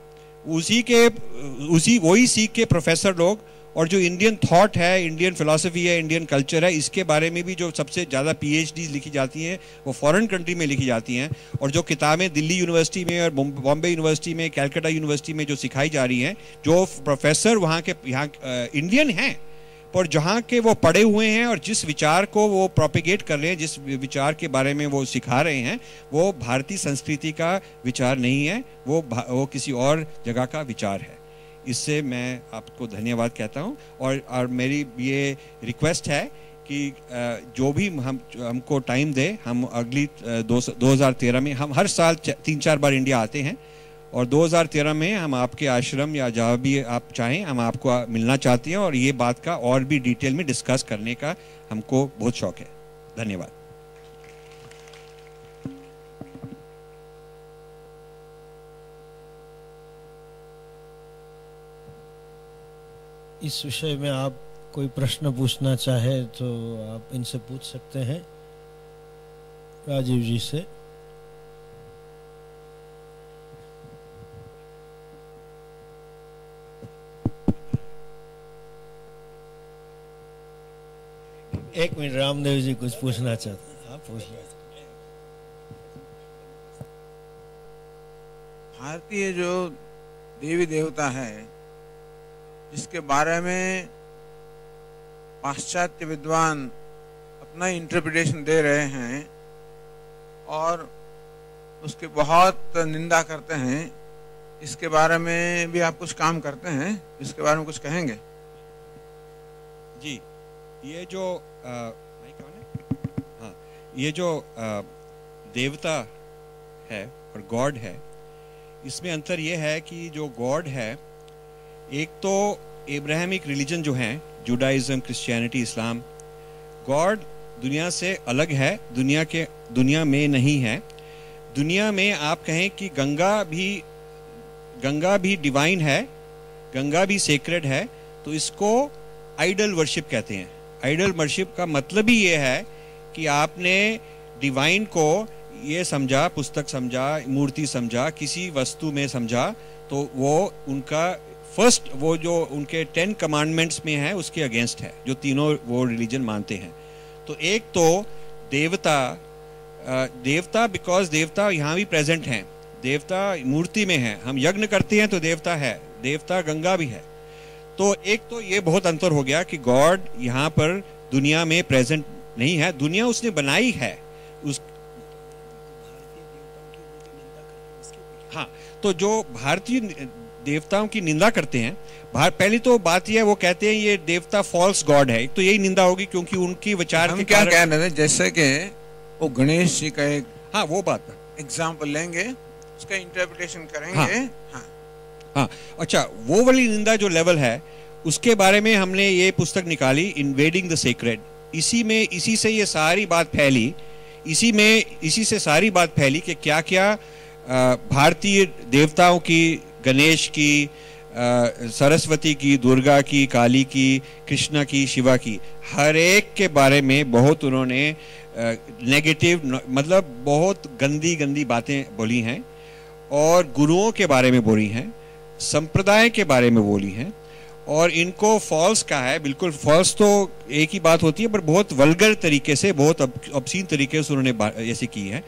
वही सीख के प्रोफेसर लोग, और जो इंडियन थॉट है, इंडियन फिलॉसफी है, इंडियन कल्चर है, इसके बारे में भी जो सबसे ज़्यादा PhDs लिखी जाती हैं वो फॉरेन कंट्री में लिखी जाती हैं। और जो किताबें दिल्ली यूनिवर्सिटी में और बॉम्बे यूनिवर्सिटी में, कैलकाटा यूनिवर्सिटी में जो सिखाई जा रही हैं, जो प्रोफेसर वहाँ इंडियन हैं, पर जहाँ के वो पढ़े हुए हैं और जिस विचार को वो प्रोपेगेट कर रहे हैं, जिस विचार के बारे में वो सिखा रहे हैं, वो भारतीय संस्कृति का विचार नहीं है, वो किसी और जगह का विचार है। इससे मैं आपको धन्यवाद कहता हूँ। और मेरी ये रिक्वेस्ट है कि जो भी हमको टाइम दे, हम अगली 2013 में, हम हर साल 3-4 बार इंडिया आते हैं, और 2013 में हम आपके आश्रम या जहाँ भी आप चाहें, हम आपको मिलना चाहते हैं, और ये बात का और भी डिटेल में डिस्कस करने का हमको बहुत शौक है। धन्यवाद। इस विषय में आप कोई प्रश्न पूछना चाहे तो आप इनसे पूछ सकते हैं, राजीव जी से। एक मिनट, रामदेव जी कुछ पूछना चाहते हैं, आप पूछिए। भारतीय जो देवी देवता है, जिसके बारे में पाश्चात्य विद्वान अपना इंटरप्रिटेशन दे रहे हैं और उसकी बहुत निंदा करते हैं, इसके बारे में भी आप कुछ काम करते हैं, इसके बारे में कुछ कहेंगे? जी, ये जो भाई कौन है? हाँ, ये जो देवता है और गॉड है, इसमें अंतर ये है कि जो गॉड है, एक तो एब्राहमिक रिलीजन जो हैं, जुडाइज्म, क्रिश्चियनिटी, इस्लाम, गॉड दुनिया से अलग है, दुनिया में नहीं है। दुनिया में आप कहें कि गंगा भी डिवाइन है, गंगा भी सेक्रेड है, तो इसको आइडल वर्शिप कहते हैं। आइडल वर्शिप का मतलब ही ये है कि आपने डिवाइन को ये समझा, पुस्तक समझा, मूर्ति समझा, किसी वस्तु में समझा, तो वो उनका फर्स्ट, वो जो उनके 10 कमांडमेंट्स में है उसके अगेंस्ट है, जो तीनों वो रिलीजन मानते हैं। तो एक तो देवता बिकॉज देवता यहाँ भी प्रेजेंट हैं, देवता मूर्ति में है, हम यज्ञ करते हैं तो देवता है, देवता गंगा भी है। तो एक तो ये बहुत अंतर हो गया कि गॉड यहाँ पर दुनिया में प्रेजेंट नहीं है, दुनिया उसने बनाई है। हाँ, तो जो भारतीय देवताओं की निंदा करते हैं, पहली तो बात यह है, वो कहते हैं ये देवता फॉल्स गॉड है, तो यही निंदा होगी क्योंकि उनकी विचार हम क्या कह रहे थे, जैसे कि वो गणेश जी का एक, हाँ, वो बात एग्जाम्पल लेंगे, उसका इंटरप्रिटेशन करेंगे। हाँ, अच्छा, वो वाली निंदा जो लेवल है उसके बारे में हमने ये पुस्तक निकाली, इन्वेडिंग द सेक्रेड। इसी से ये सारी बात फैली, इसी से सारी बात फैली कि क्या क्या भारतीय देवताओं की, गणेश की, सरस्वती की, दुर्गा की, काली की, कृष्णा की, शिवा की, हर एक के बारे में बहुत उन्होंने नेगेटिव, मतलब बहुत गंदी गंदी बातें बोली हैं, और गुरुओं के बारे में बोली हैं, संप्रदाय के बारे में बोली हैं, और इनको फॉल्स कहा है। बिल्कुल फॉल्स तो एक ही बात होती है, पर बहुत वल्गर तरीके से, बहुत ऑब्सीन तरीके से उन्होंने ऐसे की है।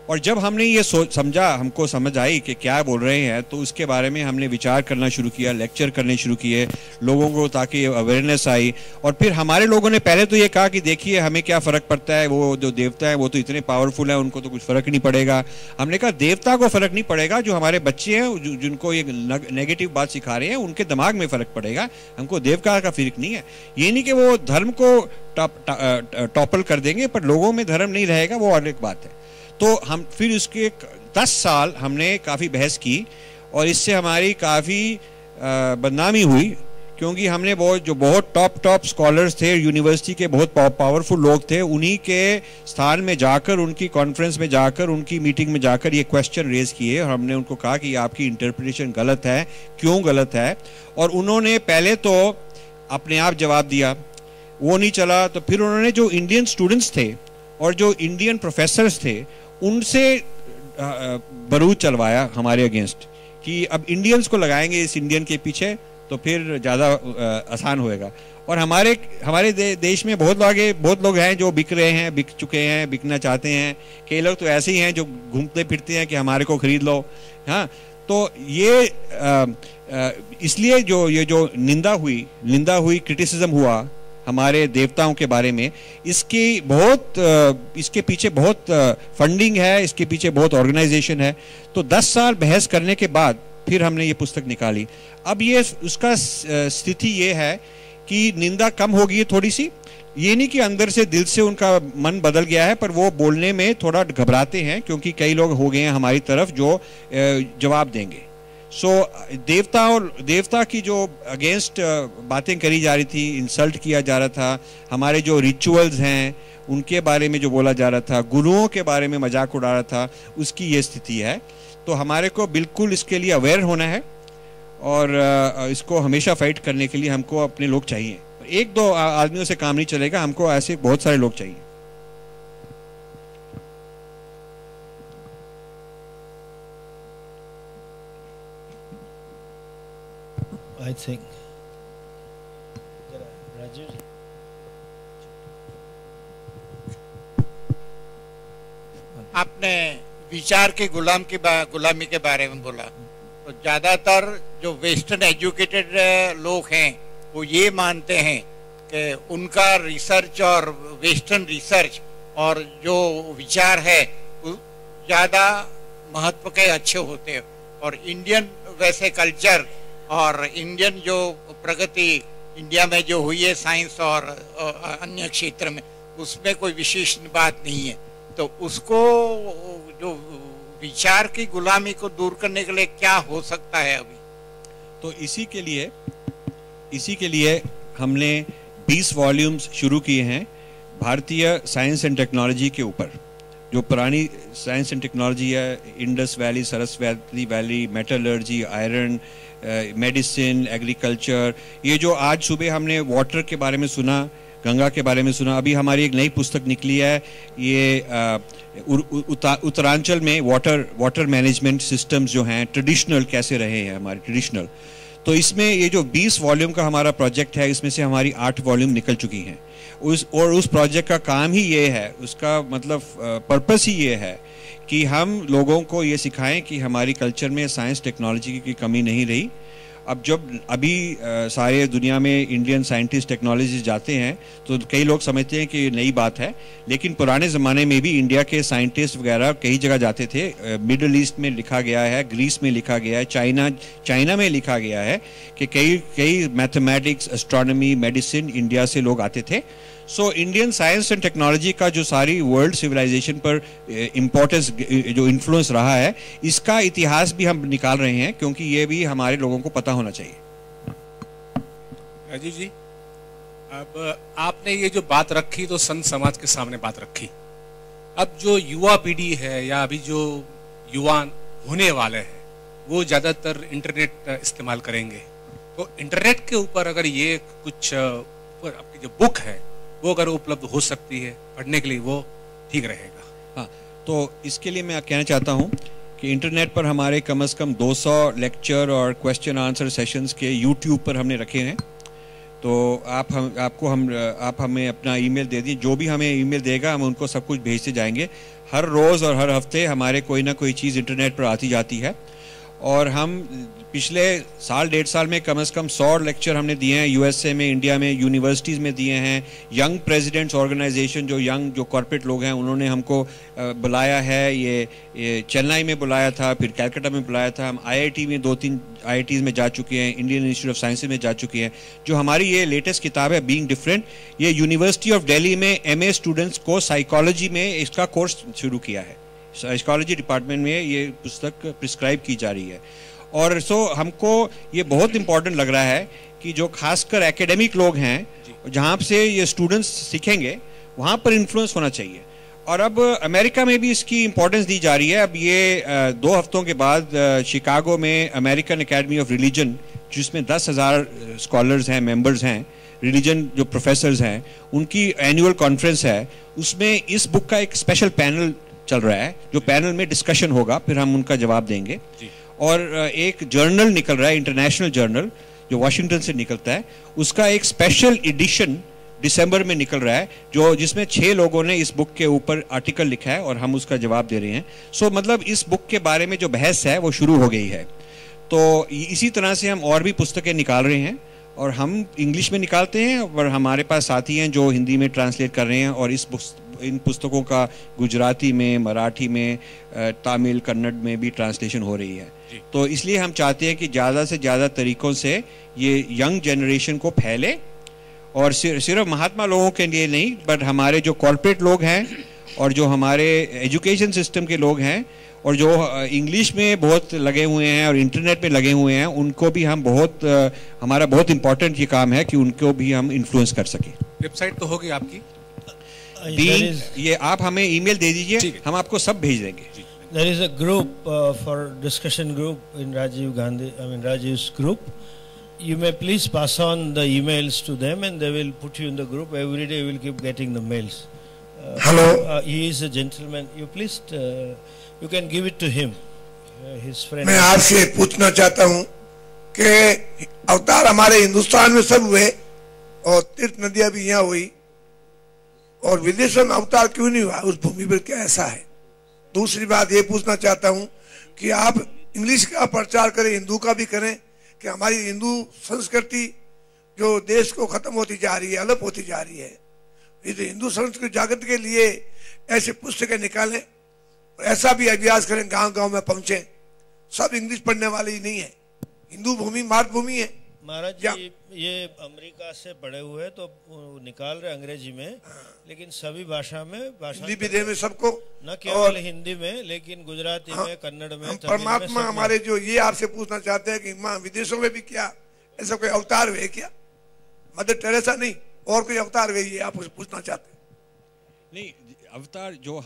और जब हमने ये समझा, हमको समझ आई कि क्या बोल रहे हैं, तो उसके बारे में हमने विचार करना शुरू किया, लेक्चर करने शुरू किए लोगों को, ताकि अवेयरनेस आई। और फिर हमारे लोगों ने पहले तो ये कहा कि देखिए हमें क्या फ़र्क पड़ता है, वो जो देवता है वो तो इतने पावरफुल है, उनको तो कुछ फ़र्क नहीं पड़ेगा। हमने कहा देवता को फ़र्क नहीं पड़ेगा, जो हमारे बच्चे हैं जिनको ये नेगेटिव बात सिखा रहे हैं उनके दिमाग में फ़र्क पड़ेगा, हमको देवता का फ़र्क नहीं है। ये नहीं कि वो धर्म को टॉपल कर देंगे, पर लोगों में धर्म नहीं रहेगा, वो और एक बात है। तो हम फिर उसके 10 साल हमने काफ़ी बहस की, और इससे हमारी काफ़ी बदनामी हुई, क्योंकि हमने बहुत टॉप स्कॉलर्स थे, यूनिवर्सिटी के बहुत पावरफुल लोग थे, उन्हीं के स्थान में जाकर, उनकी कॉन्फ्रेंस में जाकर, उनकी मीटिंग में जाकर ये क्वेश्चन रेज किए, और हमने उनको कहा कि आपकी इंटरप्रिटेशन गलत है, क्यों गलत है। और उन्होंने पहले तो अपने आप जवाब दिया, वो नहीं चला, तो फिर उन्होंने जो इंडियन स्टूडेंट्स थे और जो इंडियन प्रोफेसर्स थे उनसे बरूद चलवाया हमारे अगेंस्ट, कि अब इंडियंस को लगाएंगे इस इंडियन के पीछे तो फिर ज़्यादा आसान होएगा। और हमारे देश में बहुत लोग हैं जो बिक रहे हैं, बिक चुके हैं, बिकना चाहते हैं। कई लोग तो ऐसे ही हैं जो घूमते फिरते हैं कि हमारे को खरीद लो। हाँ, तो ये इसलिए जो निंदा हुई, क्रिटिसिज्म हुआ हमारे देवताओं के बारे में, इसके पीछे बहुत फंडिंग है, इसके पीछे बहुत ऑर्गेनाइजेशन है। तो 10 साल बहस करने के बाद फिर हमने ये पुस्तक निकाली। अब ये उसका स्थिति ये है कि निंदा कम हो गई है थोड़ी सी। ये नहीं कि अंदर से, दिल से उनका मन बदल गया है, पर वो बोलने में थोड़ा घबराते हैं, क्योंकि कई लोग हो गए हैं हमारी तरफ जो जवाब देंगे। देवता की जो अगेंस्ट बातें करी जा रही थी, इंसल्ट किया जा रहा था, हमारे जो रिचुअल्स हैं उनके बारे में जो बोला जा रहा था, गुरुओं के बारे में मजाक उड़ा रहा था, उसकी ये स्थिति है। तो हमारे को बिल्कुल इसके लिए अवेयर होना है, और इसको हमेशा फाइट करने के लिए हमको अपने लोग चाहिए। 1-2 आदमियों से काम नहीं चलेगा, हमको ऐसे बहुत सारे लोग चाहिए। I think Rajesh, आपने विचार की गुलामी के बारे में बोला, तो ज्यादातर जो वेस्टर्न एजुकेटेड लोग हैं वो ये मानते हैं कि उनका रिसर्च और वेस्टर्न रिसर्च और जो विचार है ज्यादा महत्व के अच्छे होते हैं, और इंडियन वैसे कल्चर और इंडियन जो प्रगति इंडिया में जो हुई है साइंस और अन्य क्षेत्र में, उसमें कोई विशेष बात नहीं है। तो उसको जो विचार की गुलामी को दूर करने के लिए क्या हो सकता है अभी? तो इसी के लिए हमने 20 वॉल्यूम्स शुरू किए हैं भारतीय साइंस एंड टेक्नोलॉजी के ऊपर। जो पुरानी साइंस एंड टेक्नोलॉजी है, Indus valley, Saraswati valley, metallurgy, iron, medicine, agriculture, ये जो आज सुबह हमने वाटर के बारे में सुना, गंगा के बारे में सुना, अभी हमारी एक नई पुस्तक निकली है, ये उत्तरांचल में वाटर मैनेजमेंट सिस्टम्स जो हैं ट्रेडिशनल कैसे रहे हैं हमारे ट्रेडिशनल। तो इसमें ये जो 20 वॉल्यूम का हमारा प्रोजेक्ट है, इसमें से हमारी 8 वॉल्यूम निकल चुकी हैं। उस प्रोजेक्ट का काम ही ये है, उसका मतलब पर्पस ही ये है कि हम लोगों को ये सिखाएं कि हमारी कल्चर में साइंस टेक्नोलॉजी की कमी नहीं रही। अब जब अभी सारे दुनिया में इंडियन साइंटिस्ट टेक्नोलॉजी जाते हैं तो कई लोग समझते हैं कि ये नई बात है, लेकिन पुराने ज़माने में भी इंडिया के साइंटिस्ट वगैरह कई जगह जाते थे। मिडल ईस्ट में लिखा गया है, ग्रीस में लिखा गया है, चाइना में लिखा गया है कि कई मैथमेटिक्स, एस्ट्रोनॉमी, मेडिसिन इंडिया से लोग आते थे। So Indian science and technology का जो सारी वर्ल्ड सिविलाइजेशन पर इम्पोर्टेंस, जो इन्फ्लुएंस रहा है, इसका इतिहास भी हम निकाल रहे हैं, क्योंकि ये भी हमारे लोगों को पता होना चाहिए। राजीव जी, अब आपने ये जो बात रखी तो संत समाज के सामने बात रखी। अब जो युवा पीढ़ी है या अभी जो युवा होने वाले हैं वो ज़्यादातर इंटरनेट इस्तेमाल करेंगे, तो इंटरनेट के ऊपर अगर ये कुछ आपकी जो बुक है वो अगर उपलब्ध हो सकती है पढ़ने के लिए, वो ठीक रहेगा। हाँ, तो इसके लिए मैं कहना चाहता हूँ कि इंटरनेट पर हमारे कम से कम 200 लेक्चर और क्वेश्चन आंसर सेशंस के यूट्यूब पर हमने रखे हैं। तो आप हमें अपना ईमेल दे दीजिए, जो भी हमें ईमेल देगा हम उनको सब कुछ भेजते जाएंगे। हर रोज़ और हर हफ्ते हमारे कोई ना कोई चीज़ इंटरनेट पर आती जाती है, और हम पिछले साल 1.5 साल में कम से कम 100 लेक्चर हमने दिए हैं, यूएसए में, इंडिया में, यूनिवर्सिटीज़ में दिए हैं। यंग प्रेसिडेंट्स ऑर्गेनाइजेशन, जो कॉर्पोरेट लोग हैं, उन्होंने हमको बुलाया है। ये चेन्नई में बुलाया था, फिर कलकत्ता में बुलाया था। हम आईआईटी में 2-3 आईआईटीज़ में जा चुके हैं, इंडियन इंस्टीट्यूट ऑफ साइंसेज में जा चुके हैं। जो हमारी ये लेटेस्ट किताब है बीइंग डिफरेंट, ये यूनिवर्सिटी ऑफ दिल्ली में एमए स्टूडेंट्स को साइकोलॉजी में इसका कोर्स शुरू किया है। साइकोलॉजी डिपार्टमेंट में ये पुस्तक प्रिस्क्राइब की जा रही है। और हमको ये बहुत इम्पोर्टेंट लग रहा है कि जो खासकर एकेडमिक लोग हैं, जहाँ से ये स्टूडेंट्स सीखेंगे, वहाँ पर इन्फ्लुएंस होना चाहिए। और अब अमेरिका में भी इसकी इम्पोर्टेंस दी जा रही है। अब ये 2 हफ्तों के बाद शिकागो में अमेरिकन एकेडमी ऑफ रिलीजन, जिसमें 10,000 स्कॉलर्स हैं, मेंबर्स हैं, रिलीजन जो प्रोफेसर्स हैं, उनकी एनुअल कॉन्फ्रेंस है। उसमें इस बुक का एक स्पेशल पैनल चल रहा है, जो पैनल में डिस्कशन होगा, फिर हम उनका जवाब देंगे। और एक जर्नल निकल रहा है, इंटरनेशनल जर्नल, जो वाशिंगटन से निकलता है, उसका एक स्पेशल एडिशन दिसंबर में निकल रहा है, जिसमें 6 लोगों ने इस बुक के ऊपर आर्टिकल लिखा है और हम उसका जवाब दे रहे हैं। मतलब इस बुक के बारे में जो बहस है वो शुरू हो गई है। तो इसी तरह से हम और भी पुस्तकें निकाल रहे हैं, और हम इंग्लिश में निकालते हैं, और हमारे पास साथी हैं जो हिंदी में ट्रांसलेट कर रहे हैं, और इन पुस्तकों का गुजराती में, मराठी में, तमिल, कन्नड़ में भी ट्रांसलेशन हो रही है। तो इसलिए हम चाहते हैं कि ज़्यादा से ज़्यादा तरीक़ों से ये यंग जनरेशन को फैले, और सिर्फ महात्मा लोगों के लिए नहीं, बट हमारे जो कॉर्पोरेट लोग हैं और जो हमारे एजुकेशन सिस्टम के लोग हैं और जो इंग्लिश में बहुत लगे हुए हैं और इंटरनेट में लगे हुए हैं, उनको भी हम हमारा बहुत इम्पोर्टेंट ये काम है कि उनको भी हम इन्फ्लुएंस कर सकें। वेबसाइट तो होगी आपकी, ये आप हमें ईमेल दे दीजिए, हम आपको सब भेज देंगे। There is a group for discussion group in Rajiv's group. You may please pass on the emails to them and they will put you in the group. Every day you will keep getting the mails. Hello. He is a gentleman. You please, you can give it to him. His friend. मैं आपसे पूछना चाहता हूँ कि अवतार हमारे हिंदुस्तान में सब हुए और तीर्थ नदियाँ भी यहाँ हुई, और विदेशों में अवतार क्यों नहीं हुआ? उस भूमि पर क्या ऐसा है? दूसरी बात ये पूछना चाहता हूँ कि आप इंग्लिश का प्रचार करें, हिंदू का भी करें, कि हमारी हिंदू संस्कृति जो देश को खत्म होती जा रही है, अलग होती जा रही है। ये तो हिंदू संस्कृति जागृति के लिए ऐसे पुस्तकें निकालें, ऐसा भी अभ्यास करें, गांव-गांव में पहुंचे। सब इंग्लिश पढ़ने वाले ही नहीं है। हिंदू भूमि मातृभूमि है। महाराज जी, ये अमेरिका से पढ़े हुए तो निकाल रहे अंग्रेजी में, लेकिन सभी भाषा में, हिंदी में सबको, न केवल हिंदी में, लेकिन गुजराती में, कन्नड़ में, परमात्मा हमारे जो ये आपसे पूछना चाहते हैं कि विदेशों में भी क्या ऐसा कोई अवतार हुए क्या? मदर टेरेसा नहीं, और कोई अवतार हुए, ये आप पूछना चाहते हैं? नहीं, अवतार जो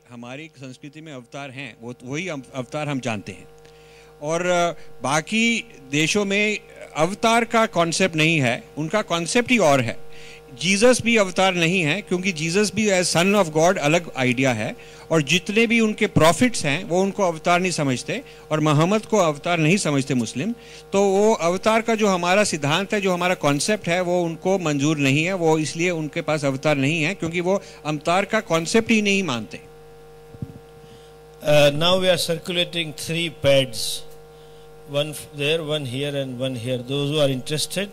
हमारी संस्कृति में अवतार हैं, वही अवतार हम जानते हैं। और बाकी देशों में अवतार का कॉन्सेप्ट नहीं है, उनका कॉन्सेप्ट ही और है। जीसस भी अवतार नहीं है, क्योंकि जीसस भी एज सन ऑफ गॉड अलग आइडिया है, और जितने भी उनके प्रॉफिट्स हैं वो उनको अवतार नहीं समझते, और मोहम्मद को अवतार नहीं समझते मुस्लिम। तो वो अवतार का जो हमारा सिद्धांत है, जो हमारा कॉन्सेप्ट है, वो उनको मंजूर नहीं है। वो इसलिए उनके पास अवतार नहीं है, क्योंकि वो अवतार का कॉन्सेप्ट ही नहीं मानते। Now we are circulating 3 pads. One there, one here and one here. Those who are interested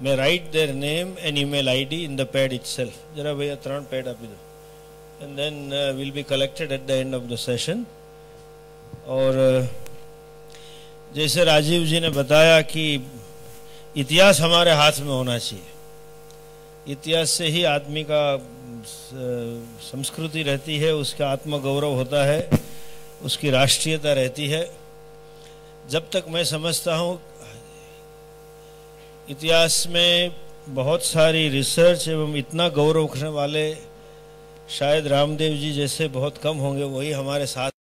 may write their name and email ID in the pad itself. जरा भैया 3 pad आप दो. And then will be collected at the end of the session. और जैसे राजीव जी ने बताया कि इतिहास हमारे हाथ में होना चाहिए। इतिहास से ही आदमी का संस्कृति रहती है, उसका आत्मगौरव होता है, उसकी राष्ट्रीयता रहती है। जब तक मैं समझता हूँ इतिहास में बहुत सारी रिसर्च एवं इतना गौरव रखने वाले शायद रामदेव जी जैसे बहुत कम होंगे, वही हमारे साथ